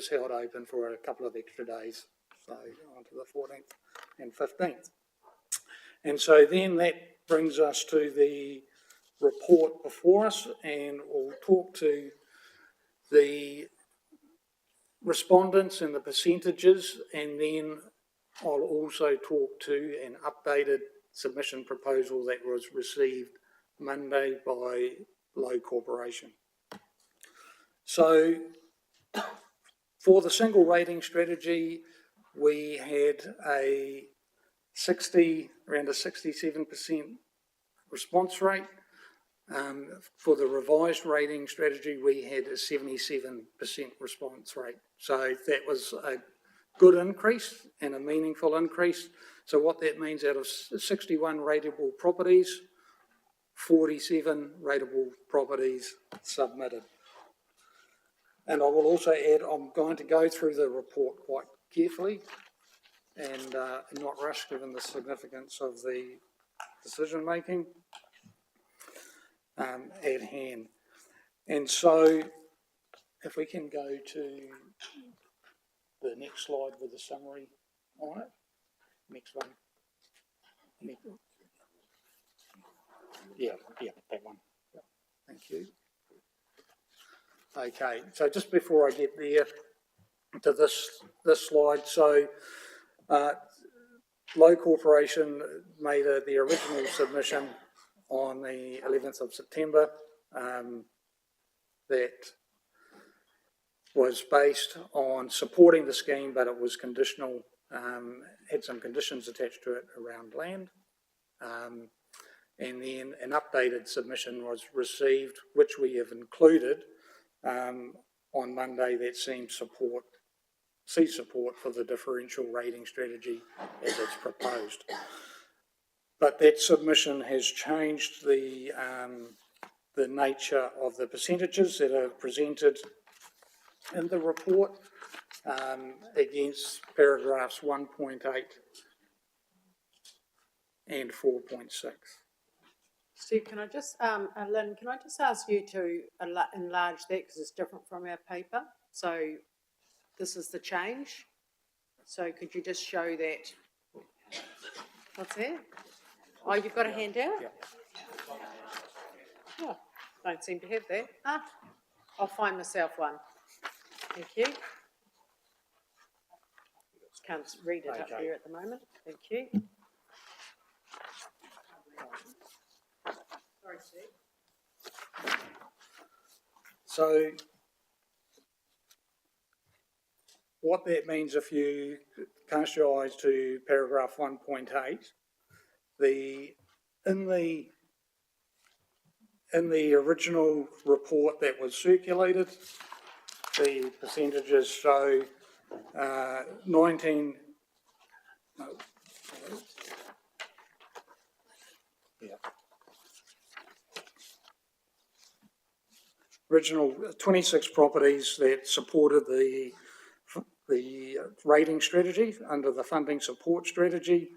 was held open for a couple of extra days, so on to the 14th and 15th. And so then that brings us to the report before us, and we'll talk to the respondents and the percentages, and then I'll also talk to an updated submission proposal that was received Monday by Lowe Corporation. So for the single rating strategy, we had around a 67% response rate. For the revised rating strategy, we had a 77% response rate. So that was a good increase and a meaningful increase. So what that means, out of 61 rateable properties, 47 rateable properties submitted. And I will also add, I'm going to go through the report quite carefully and not rush, given the significance of the decision making at hand. And so if we can go to the next slide with the summary on it. Next one. Yeah, that one. Thank you. Okay, so just before I get there to this slide, so Lowe Corporation made the original submission on the 11th of September that was based on supporting the scheme, but it was conditional, had some conditions attached to it around land. And then an updated submission was received, which we have included on Monday, that sees support for the differential rating strategy as it's proposed. But that submission has changed the nature of the percentages that are presented in the report against paragraphs 1.8 and 4.6. Steve, can I just, Lynn, can I just ask you to enlarge that because it's different from our paper? So this is the change. So could you just show that? What's that? Oh, you've got a handout? Yeah. Oh, don't seem to have that. I'll find myself one. Thank you. Just can't read it up here at the moment. Thank you. Sorry, Steve. So what that means, if you cast your eyes to paragraph 1.8, in the original report that was circulated, the percentages show 19. No, yeah. Original 26 properties that supported the rating strategy under the funding support strategy,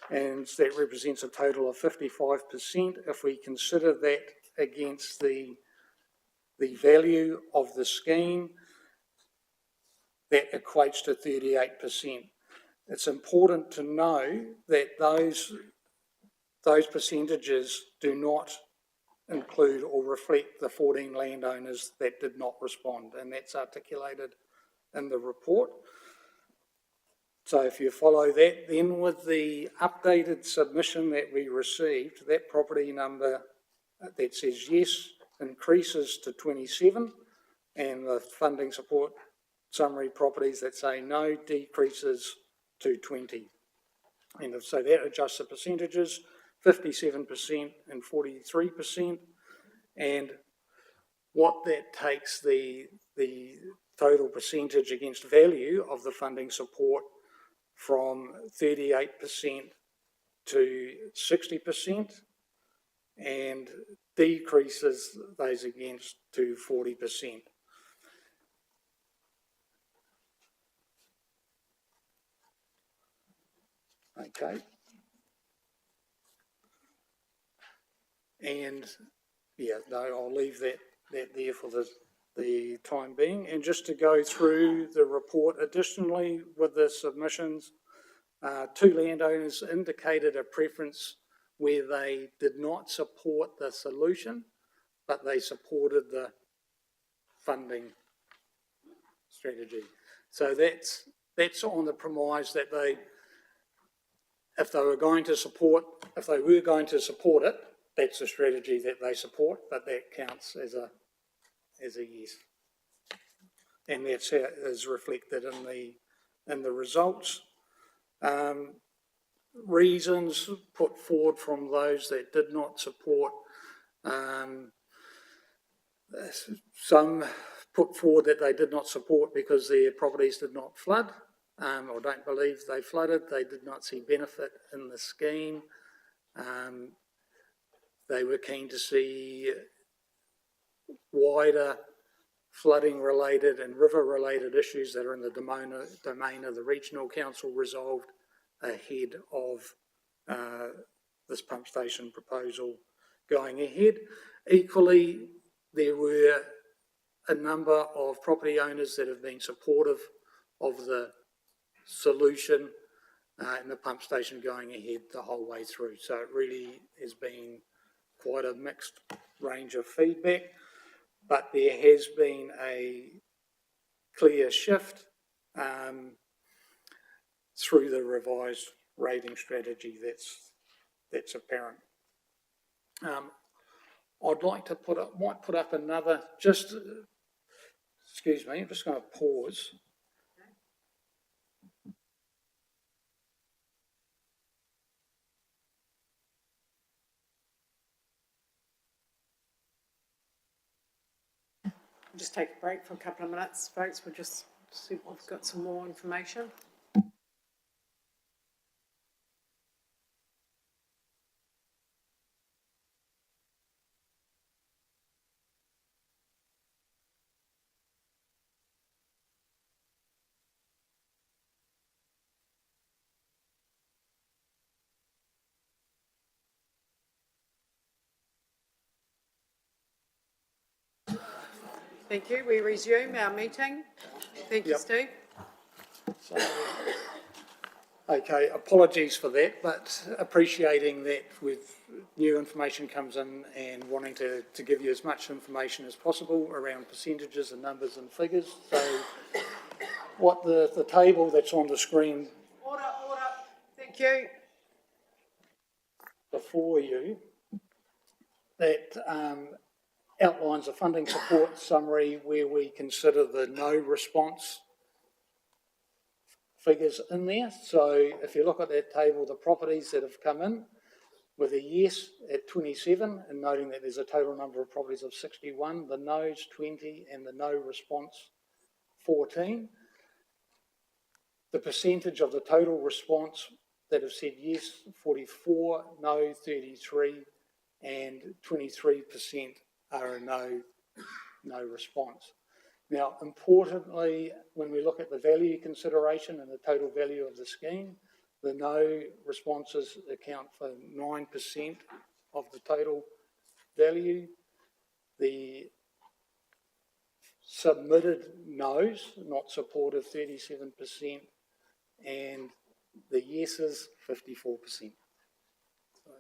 and that represents a total of 55%. If we consider that against the value of the scheme, that equates to 38%. It's important to know that those percentages do not include or reflect the 14 landowners that did not respond, and that's articulated in the report. So if you follow that, then with the updated submission that we received, that property number that says yes increases to 27, and the funding support summary properties that say no decreases to 20. And so that adjusts the percentages, 57% and 43%, and what that takes the total percentage against value of the funding support from 38% to 60%, and decreases those against to 40%. Okay. And yeah, no, I'll leave that there for the the time being. And just to go through the report, additionally with the submissions, 2 landowners indicated a preference where they did not support the solution, but they supported the funding strategy. So that's on the premise that if they were going to support it, that's the strategy that they support, but that counts as a yes. And that's how it is reflected in the results. Reasons put forward from those that did not support, some put forward that they did not support because their properties did not flood, or don't believe they flooded. They did not see benefit in the scheme. They were keen to see wider flooding related and river related issues that are in the domain of the regional council resolved ahead of this pump station proposal going ahead. Equally, there were a number of property owners that have been supportive of the solution and the pump station going ahead the whole way through. So it really has been quite a mixed range of feedback, but there has been a clear shift through the revised rating strategy that's apparent. I'd like to might put up another, excuse me, I'm just going to pause. Just take a break for a couple of minutes, folks. We'll just see if we've got some more information. Thank you. We resume our meeting. Thank you, Steve. So, okay, apologies for that, but appreciating that with new information comes in and wanting to give you as much information as possible around percentages and numbers and figures. So what the table that's on the screen Order. Thank you. before you, that outlines a funding support summary where we consider the no response figures in there. So if you look at that table, the properties that have come in with a yes at 27, and noting that there's a total number of properties of 61, the no's 20 and the no response 14. The percentage of the total response that have said yes, 44, no 33, and 23% are a no response. Now, importantly, when we look at the value consideration and the total value of the scheme, the no responses account for 9% of the total value. The submitted no's, not supportive, 37%, and the yeses, 54%, so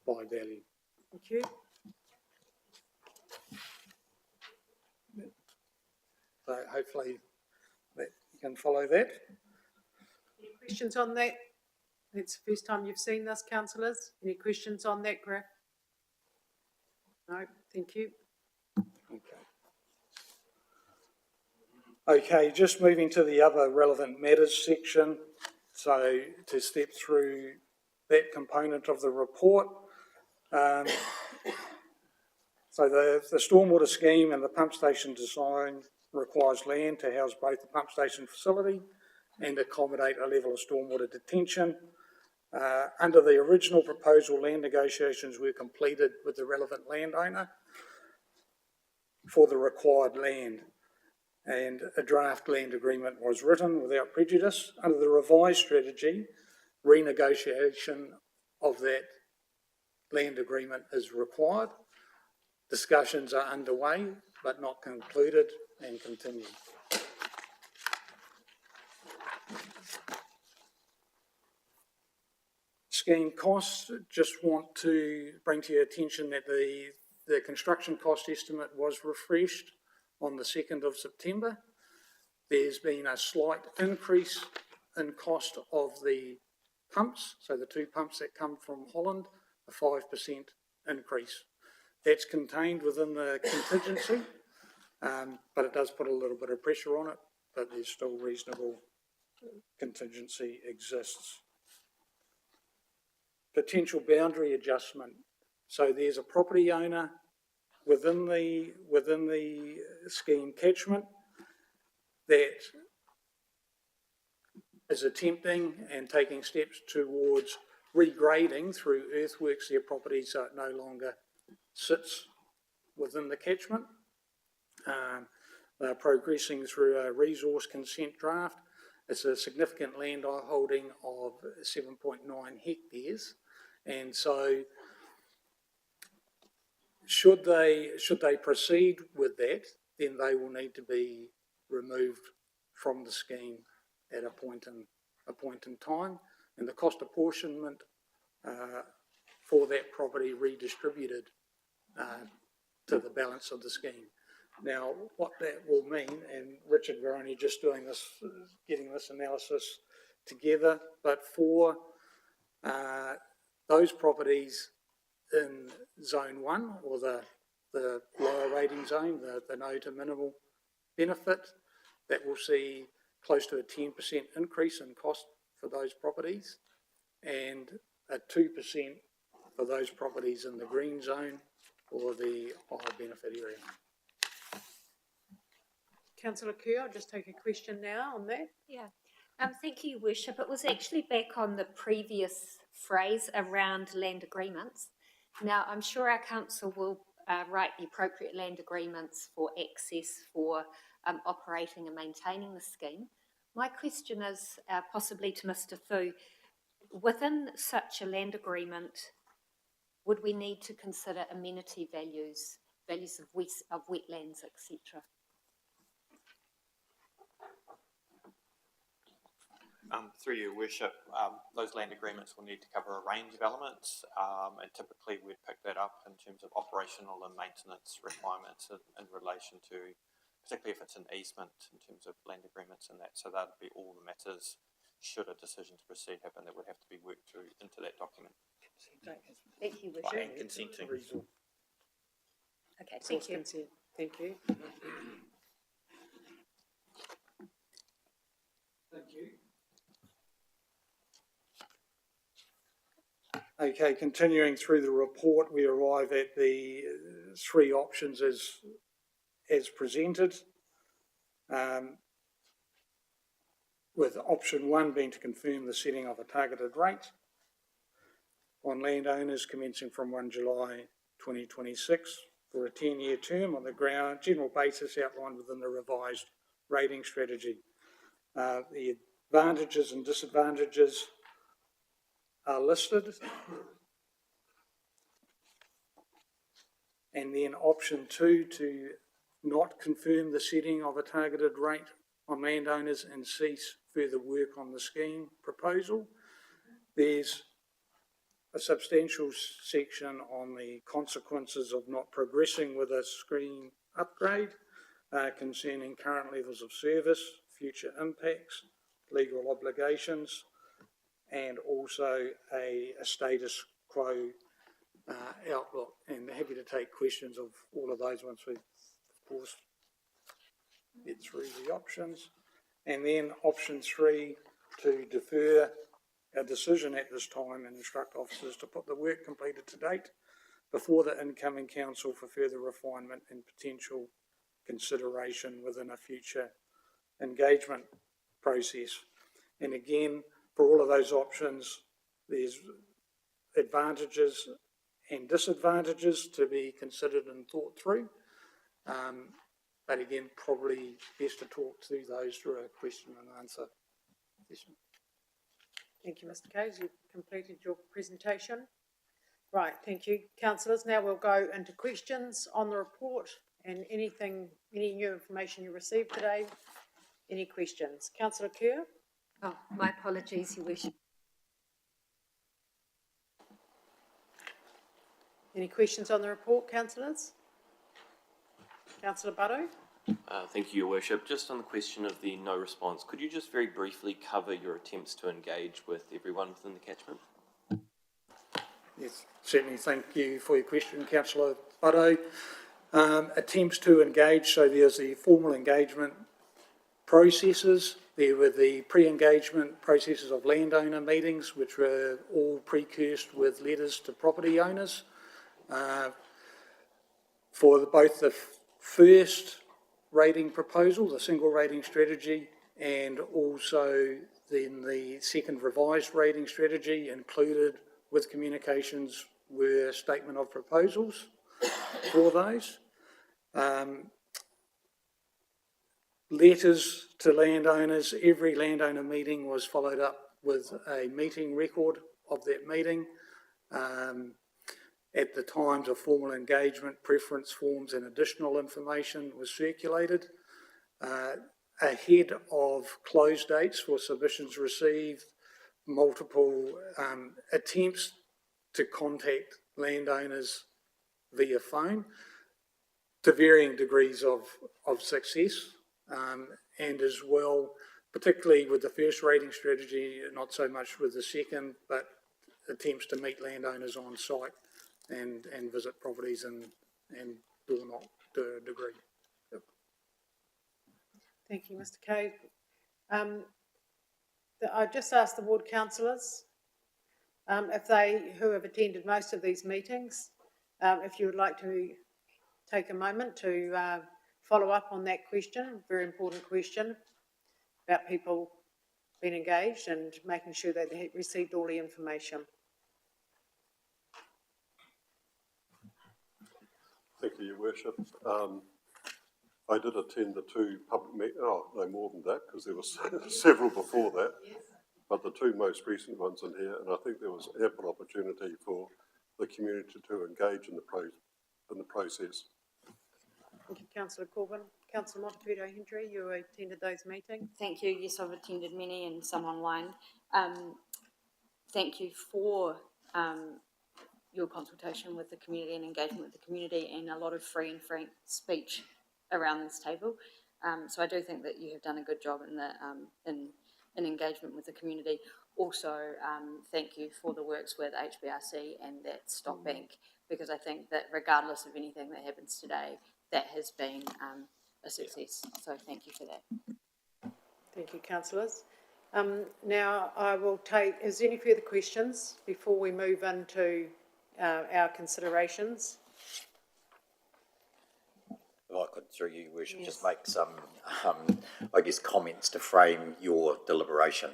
by value. Thank you. So hopefully that you can follow that. Any questions on that? It's the first time you've seen this, councillors. Any questions on that graph? No, thank you. Okay, just moving to the other relevant matters section. So to step through that component of the report. So the stormwater scheme and the pump station design requires land to house both the pump station facility and accommodate a level of stormwater detention. Under the original proposal, land negotiations were completed with the relevant landowner for the required land, and a draft land agreement was written without prejudice. Under the revised strategy, renegotiation of that land agreement is required. Discussions are underway but not concluded and continued. Scheme costs, just want to bring to your attention that the construction cost estimate was refreshed on the 2nd of September. There's been a slight increase in cost of the pumps, so the 2 pumps that come from Holland, a 5% increase. That's contained within the contingency, but it does put a little bit of pressure on it, but there's still reasonable contingency exists. Potential boundary adjustment. So there's a property owner within the scheme catchment that is attempting and taking steps towards regrading through earthworks their property so it no longer sits within the catchment. They're progressing through a resource consent draft. It's a significant land holding of 7.9 hectares, and so should they proceed with that, then they will need to be removed from the scheme at a point in time, and the cost apportionment for that property redistributed to the balance of the scheme. Now, what that will mean, and Richard, we're only just doing this, getting this analysis together, but for those properties in Zone 1, or the lower rating zone, the no to minimal benefit, that will see close to a 10% increase in cost for those properties, and a 2% for those properties in the green zone or the higher benefit area. Councillor Kerr, I'll just take a question now on that. Yeah, thank you, Worship. It was actually back on the previous phrase around land agreements. Now, I'm sure our council will write the appropriate land agreements for access for operating and maintaining the scheme. My question is possibly to Mr. Fu. Within such a land agreement, would we need to consider amenity values of wetlands, etc.? Through your worship, those land agreements will need to cover a range of elements, and typically we'd pick that up in terms of operational and maintenance requirements in relation to, particularly if it's an easement in terms of land agreements and that. So that would be all the matters, should a decision to proceed happen, that would have to be worked through into that document. Thank you, Right, Worship. and consenting. Okay, thank you. Consent. Thank you. Thank you. Okay, continuing through the report, we arrive at the 3 options as presented, with option 1 being to confirm the setting of a targeted rate on landowners commencing from 1 July 2026 for a 10-year term on the general basis outlined within the revised rating strategy. The advantages and disadvantages are listed, and then option 2 to not confirm the setting of a targeted rate on landowners and cease further work on the scheme proposal. There's a substantial section on the consequences of not progressing with a scheme upgrade concerning current levels of service, future impacts, legal obligations, and also a status quo outlook. And happy to take questions of all of those once we, of course, get through the options. And then option 3, to defer a decision at this time and instruct officers to put the work completed to date before the incoming council for further refinement and potential consideration within a future engagement process. And again, for all of those options, there's advantages and disadvantages to be considered and thought through. But again, probably best to talk through those through a question and answer session. Thank you, Mr. Case. You've completed your presentation. Right, thank you, councillors. Now we'll go into questions on the report And any new information you received today? Any questions? Councillor Kerr? Oh, my apologies, Your Worship. Any questions on the report, councillors? Councillor Butto? Thank you, Your Worship. Just on the question of the no response, could you just very briefly cover your attempts to engage with everyone within the catchment? Yes, certainly. Thank you for your question, Councillor Butto. Attempts to engage, so there's the formal engagement processes. There were the pre-engagement processes of landowner meetings, which were all precursed with letters to property owners. For both the first rating proposal, the single rating strategy, and also then the second revised rating strategy, included with communications were statement of proposals for those. Letters to landowners, every landowner meeting was followed up with a meeting record of that meeting. At the times of formal engagement, preference forms and additional information was circulated. Ahead of close dates for submissions received, multiple attempts to contact landowners via phone to varying degrees of success, and as well, particularly with the first rating strategy, not so much with the second, but attempts to meet landowners on site and visit properties and door knock to a degree. Yep. Thank you, Mr. Cave. I just asked the ward councillors who have attended most of these meetings, if you would like to take a moment to follow up on that question, very important question about people being engaged and making sure that they received all the information. Thank you, Your Worship. I did attend the two public meetings, no more than that, because there were several before that, but the two most recent ones in here, and I think there was ample opportunity for the community to engage in the process. Thank you, Councillor Corbyn. Councillor Montefiore Hendry, you attended those meetings. Thank you. Yes, I've attended many and some online. Thank you for your consultation with the community and engagement with the community, and a lot of free and frank speech around this table. So I do think that you have done a good job in the in engagement with the community. Also, thank you for the works with HBRC and that stock bank, because I think that regardless of anything that happens today, that has been a success. So thank you for that. Thank you, councillors. Now I will take, is there any further questions before we move into our considerations? If I could, through you, Worship, just make some, I guess, comments to frame your deliberation.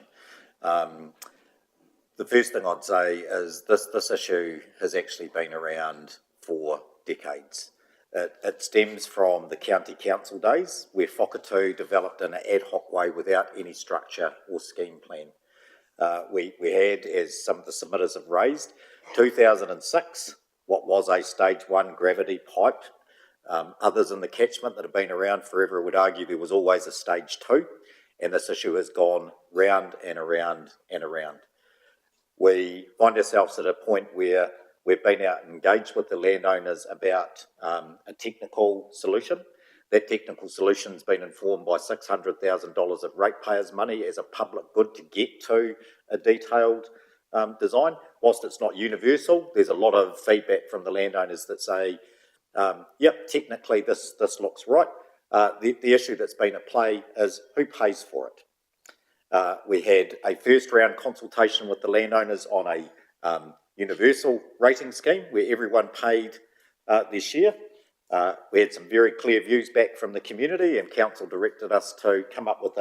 The first thing I'd say is this issue has actually been around for decades. It stems from the county council days, where Whakatū developed in an ad hoc way without any structure or scheme plan. We had, as some of the submitters have raised, 2006, what was a stage 1 gravity pipe. Others in the catchment that have been around forever would argue there was always a stage 2, and this issue has gone round and around and around. We find ourselves at a point where we've been out and engaged with the landowners about a technical solution. That technical solution's been informed by $600,000 of ratepayers' money as a public good to get to a detailed design. Whilst it's not universal, there's a lot of feedback from the landowners that say, yep, technically this looks right. The issue that's been at play is who pays for it. We had a first round consultation with the landowners on a universal rating scheme where everyone paid their share. We had some very clear views back from the community, and council directed us to come up with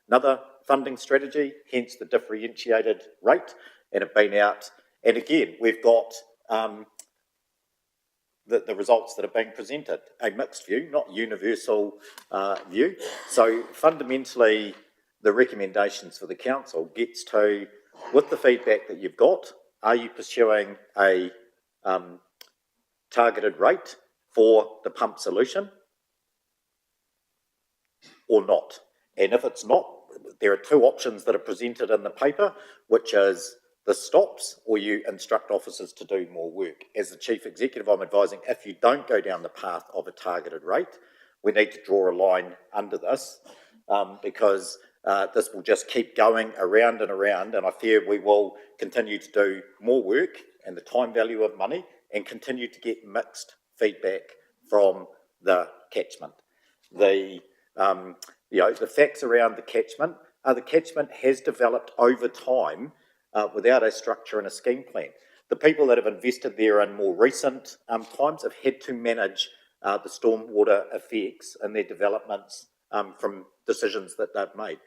another funding strategy, hence the differentiated rate, and have been out. And again, we've got the results that are being presented, a mixed view, not universal view. So fundamentally, the recommendations for the council gets to, with the feedback that you've got, are you pursuing a targeted rate for the pump solution? or not. And if it's not, there are two options that are presented in the paper, which is this stops or you instruct officers to do more work. As the Chief Executive, I'm advising if you don't go down the path of a targeted rate, we need to draw a line under this because this will just keep going around and around, and I fear we will continue to do more work and the time value of money and continue to get mixed feedback from the catchment. The facts around the catchment has developed over time without a structure and a scheme plan. The people that have invested there in more recent times have had to manage the stormwater effects and their developments from decisions that they've made.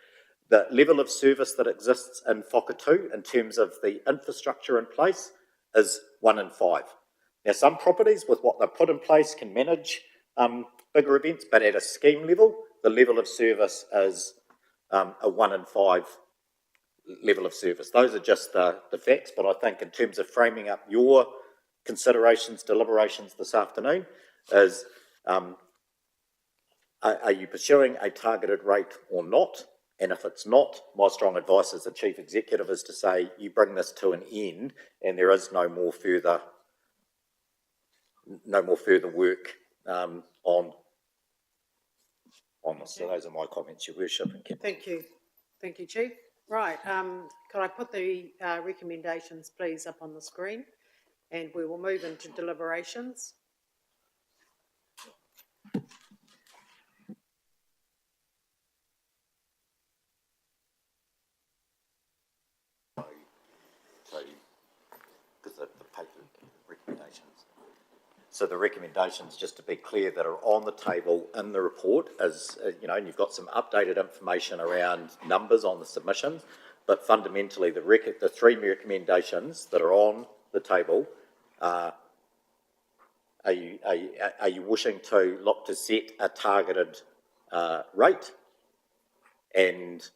The level of service that exists in Whakatū in terms of the infrastructure in place is 1 in 5. Now, some properties with what they've put in place can manage bigger events, but at a scheme level, the level of service is a 1 in 5 level of service. Those are just the facts, but I think in terms of framing up your considerations, deliberations this afternoon, is are you pursuing a targeted rate or not? And if it's not, my strong advice as the Chief Executive is to say you bring this to an end and there is no more further work on this. So those are my comments, Your Worship. Thank you. Thank you, Chief. Right, could I put the recommendations, please, up on the screen? And we will move into deliberations. So the recommendations, just to be clear, that are on the table in the report is, and you've got some updated information around numbers on the submissions, but fundamentally the three recommendations that are on the table are you wishing to look to set a targeted rate and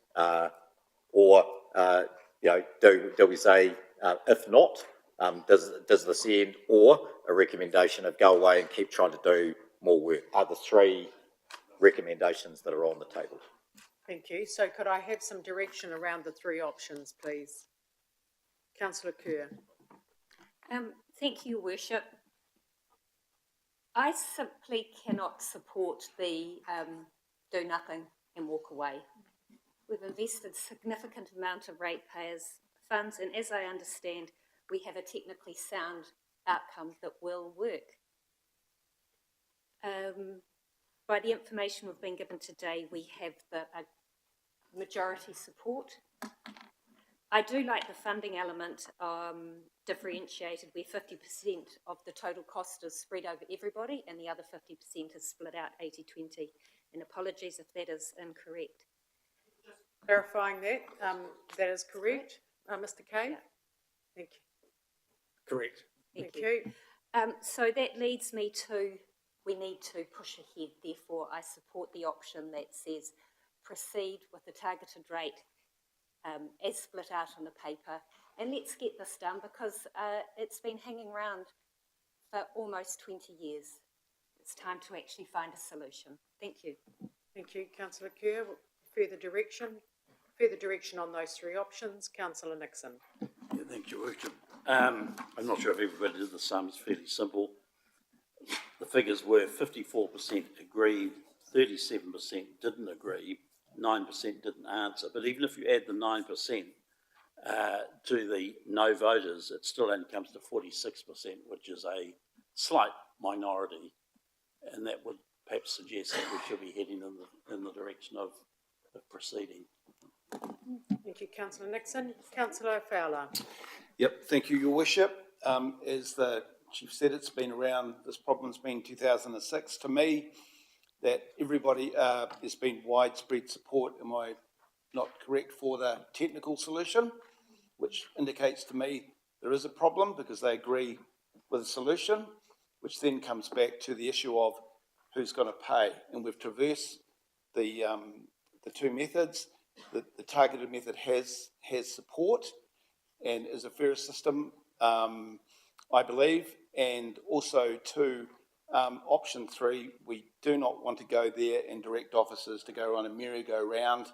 do we say if not, does this end, or a recommendation of go away and keep trying to do more work? Are the three recommendations that are on the table. Thank you. So could I have some direction around the three options, please? Councillor Kerr. Thank you, Worship. I simply cannot support the do nothing and walk away. We've invested significant amount of ratepayers' funds, and as I understand, we have a technically sound outcome that will work. By the information we've been given today, we have the majority support. I do like the funding element differentiated, where 50% of the total cost is spread over everybody and the other 50% is split out 80-20. And apologies if that is incorrect. Clarifying that, that is correct. Mr. Kay? Yeah. Thank you. Correct. Thank you. So that leads me to, we need to push ahead. Therefore, I support the option that says proceed with the targeted rate as split out on the paper, and let's get this done because it's been hanging around for almost 20 years. It's time to actually find a solution. Thank you. Thank you, Councillor Kerr. Further direction on those three options. Councillor Nixon. Yeah, thank you, Worship. I'm not sure if everybody did the sum. It's fairly simple. The figures were 54% agreed, 37% didn't agree, 9% didn't answer. But even if you add the 9% to the no voters, it still only comes to 46%, which is a slight minority, and that would perhaps suggest that we should be heading in the direction of proceeding. Thank you, Councillor Nixon. Councillor Fowler. Yep, thank you, Your Worship. As the Chief said, it's been around, this problem's been 2006. To me, that everybody, there's been widespread support, am I not correct, for the technical solution, which indicates to me there is a problem because they agree with a solution, which then comes back to the issue of who's going to pay. And we've traversed the two methods. The targeted method has support and is a fairer system, I believe, and also too, Option 3, we do not want to go there and direct officers to go on a merry-go-round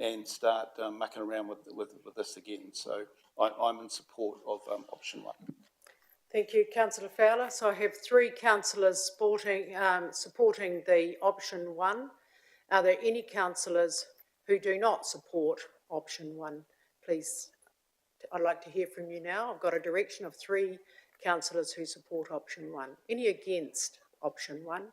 and start mucking around with this again. So I'm in support of option 1. Thank you, councillor Fowler. So I have 3 councillors supporting the option 1. Are there any councillors who do not support option 1? Please, I'd like to hear from you now. I've got a direction of 3 councillors who support option 1. Any against option 1?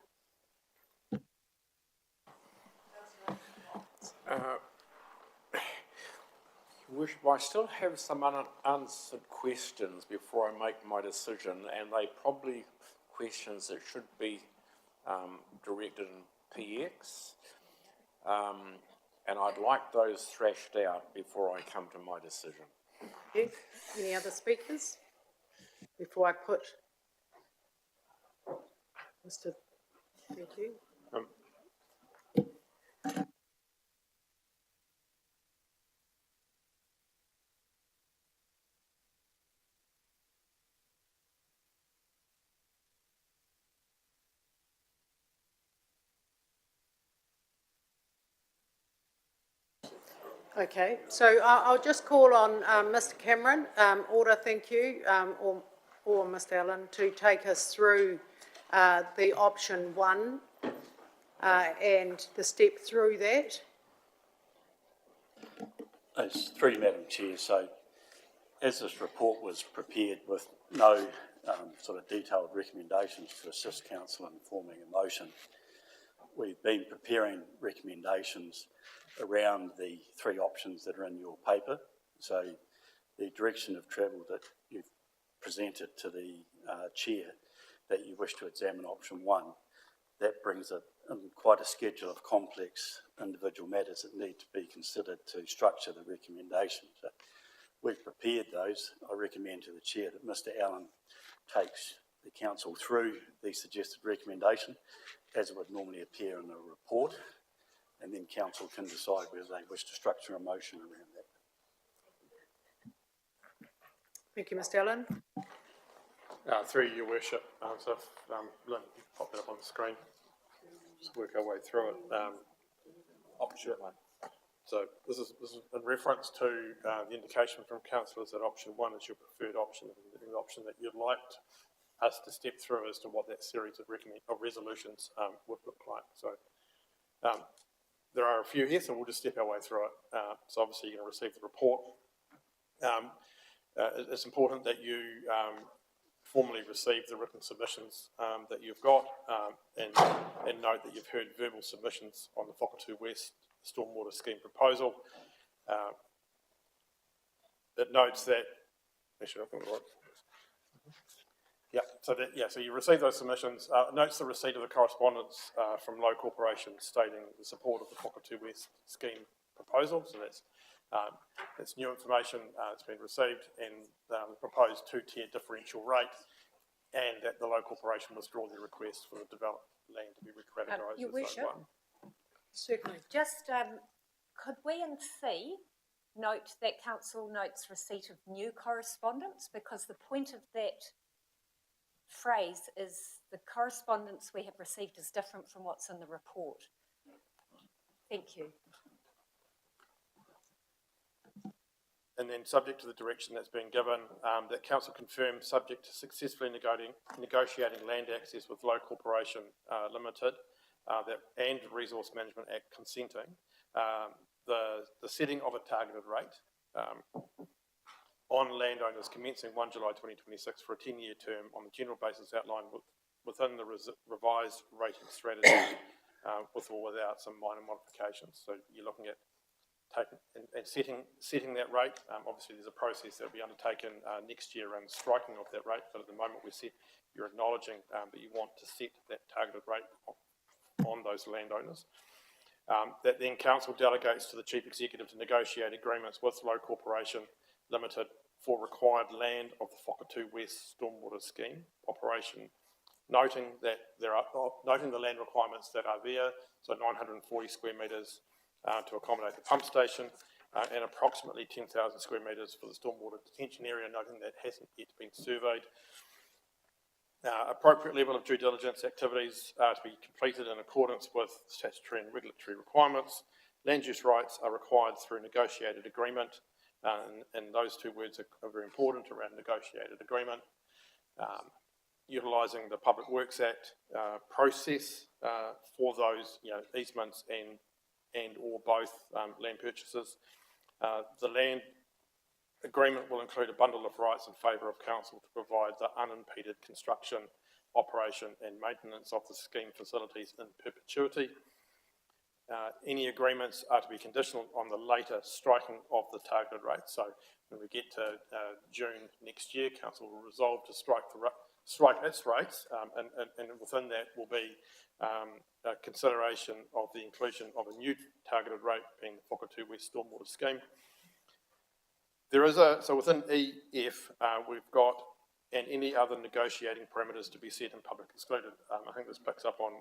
Worship, I still have some unanswered questions before I make my decision, and they probably questions that should be directed in PX. And I'd like those thrashed out before I come to my decision. Yes. Any other speakers? Before I put Mr. Thank you. Okay, so I'll just call on Mr. Cameron, Order, thank you, or Mr. Allen, to take us through the option 1 and the step through that. There's 3, Madam Chair. So as this report was prepared with no sort of detailed recommendations to assist council in forming a motion, we've been preparing recommendations around the 3 options that are in your paper. So the direction of travel that you've presented to the chair, that you wish to examine option 1, that brings quite a schedule of complex individual matters that need to be considered to structure the recommendations. So we've prepared those. I recommend to the chair that Mr. Allen takes the council through the suggested recommendation as it would normally appear in a report, and then council can decide whether they wish to structure a motion around that. Thank you, Mr. Allen. Through your worship, so if Lynn, you pop that up on the screen, just work our way through it. Option 1. So this is in reference to the indication from councillors that option 1 is your preferred option, and the option that you'd like us to step through as to what that series of resolutions would look like. So there are a few here, so we'll just step our way through it. So obviously you're going to receive the report. It's important that you formally receive the written submissions that you've got, and note that you've heard verbal submissions on the Whakatū West Stormwater Scheme proposal. It notes that, actually, I think we're right. So you receive those submissions. Notes the receipt of the correspondence from Low Corporation stating the support of the Whakatū West Scheme proposal. So that's new information that's been received, and the proposed 2-tier differential rate, and that the Low Corporation withdraw their request for the developed land to be recategorised Your as Zone 1. Certainly. Just, could we in C note that council notes receipt of new correspondence? Because the point of that phrase is the correspondence we have received is different from what's in the report. Thank you. And then, subject to the direction that's been given, that council confirms, subject to successfully negotiating land access with Low Corporation Limited, and Resource Management Act consenting, the setting of a targeted rate on landowners commencing 1 July 2026 for a 10-year term on the general basis outlined within the revised rating strategy, with or without some minor modifications. So you're looking at setting that rate. Obviously, there's a process that will be undertaken next year around the striking of that rate, but at the moment you're acknowledging that you want to set that targeted rate on those landowners. That then council delegates to the chief executive to negotiate agreements with Low Corporation Limited for required land of the Whakatū West Stormwater Scheme operation, noting the land requirements that are there, so 940 square metres to accommodate the pump station, and approximately 10,000 square metres for the stormwater detention area, noting that hasn't yet been surveyed. Appropriate level of due diligence activities are to be completed in accordance with statutory and regulatory requirements. Land use rights are required through negotiated agreement, and those two words are very important around negotiated agreement. Utilising the Public Works Act process for those easements and or both land purchases. The land agreement will include a bundle of rights in favour of council to provide the unimpeded construction, operation and maintenance of the scheme facilities in perpetuity. Any agreements are to be conditional on the later striking of the targeted rate. So when we get to June next year, council will resolve to strike its rates, and within that will be a consideration of the inclusion of a new targeted rate, being the Whakatū West Stormwater Scheme. There is so within EF, we've got, and any other negotiating parameters to be set in public excluded. I think this picks up on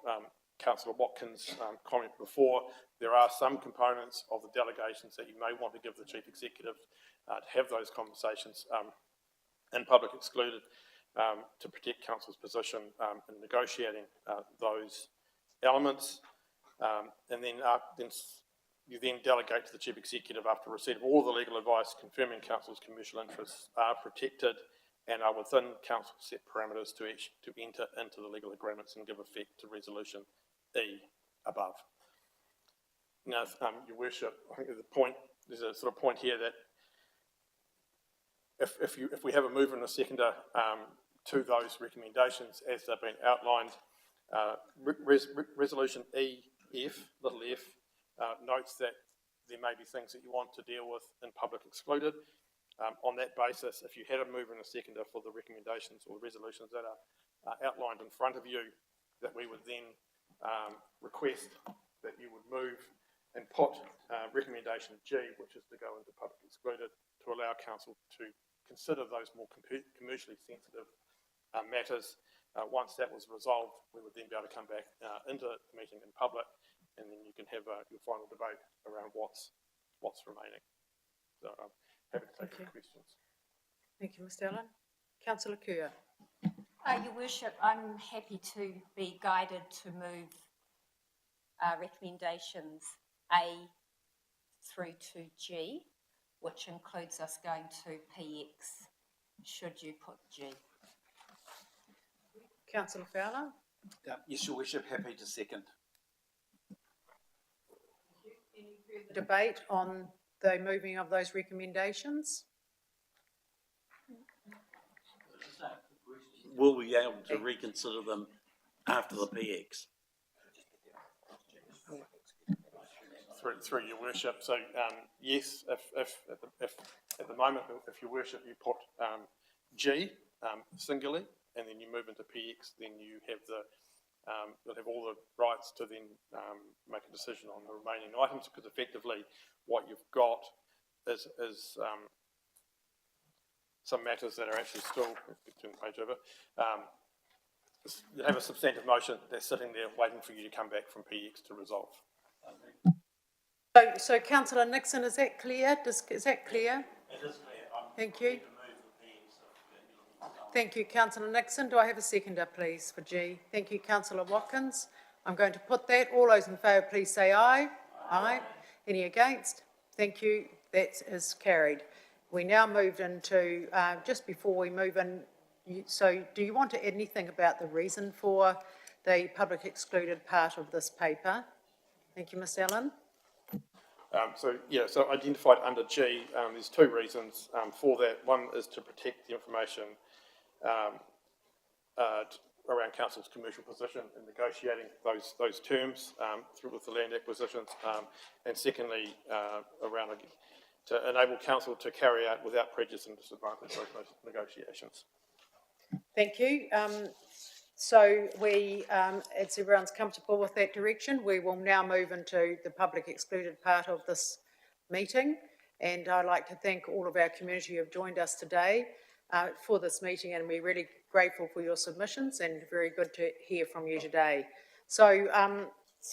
Councillor Watkins' comment before. There are some components of the delegations that you may want to give the Chief Executive to have those conversations in public excluded to protect Council's position in negotiating those elements. And then you then delegate to the Chief Executive after receipt of all the legal advice confirming Council's commercial interests are protected and are within Council set parameters to enter into the legal agreements and give effect to Resolution E above. Now, Your Worship, I think there's a sort of point here that if we have a mover and a seconder to those recommendations as they've been outlined, Resolution EF, little f, notes that there may be things that you want to deal with in public excluded. On that basis, if you had a mover and a seconder for the recommendations or the resolutions that are outlined in front of you, that we would then request that you would move and put recommendation G, which is to go into public excluded, to allow council to consider those more commercially sensitive matters. Once that was resolved, we would then be able to come back into the meeting in public, and then you can have your final debate around what's remaining. So I'm happy to take any questions. Thank you, Mr. Allen. Councillor Kerr. Your Worship, I'm happy to be guided to move recommendations A through to G, which includes us going to PX, should you put G. Councillor Fowler. Yes, Your Worship, happy to second. Any further debate on the moving of those recommendations? Will we be able to reconsider them after the PX? Through Your Worship. So yes, if at the moment, if Your Worship, you put G singularly, and then you move into PX, then you have you'll have all the rights to then make a decision on the remaining items, because effectively what you've got is some matters that are actually still, turn the page over, you have a substantive motion that's sitting there waiting for you to come back from PX to resolve. So Councillor Nixon, is that clear? Is that clear? It is clear. Thank you. Thank you, Councillor Nixon. Do I have a seconder, please, for G? Thank you, Councillor Watkins. I'm going to put that. All those in favour, please say aye. Aye. Any against? Thank you. That is carried. We now moved into, just before we move in, so do you want to add anything about the reason for the public excluded part of this paper? Thank you, Ms Allen. So identified under G, there's two reasons for that. One is to protect the information around council's commercial position in negotiating those terms through with the land acquisitions, and secondly, around to enable council to carry out without prejudice and disadvantage those negotiations. Thank you. So as everyone's comfortable with that direction, we will now move into the public excluded part of this meeting. And I'd like to thank all of our community who have joined us today for this meeting, and we're really grateful for your submissions and very good to hear from you today. So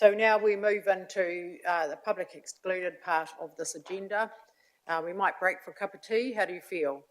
now we move into the public excluded part of this agenda. We might break for a cup of tea. How do you feel?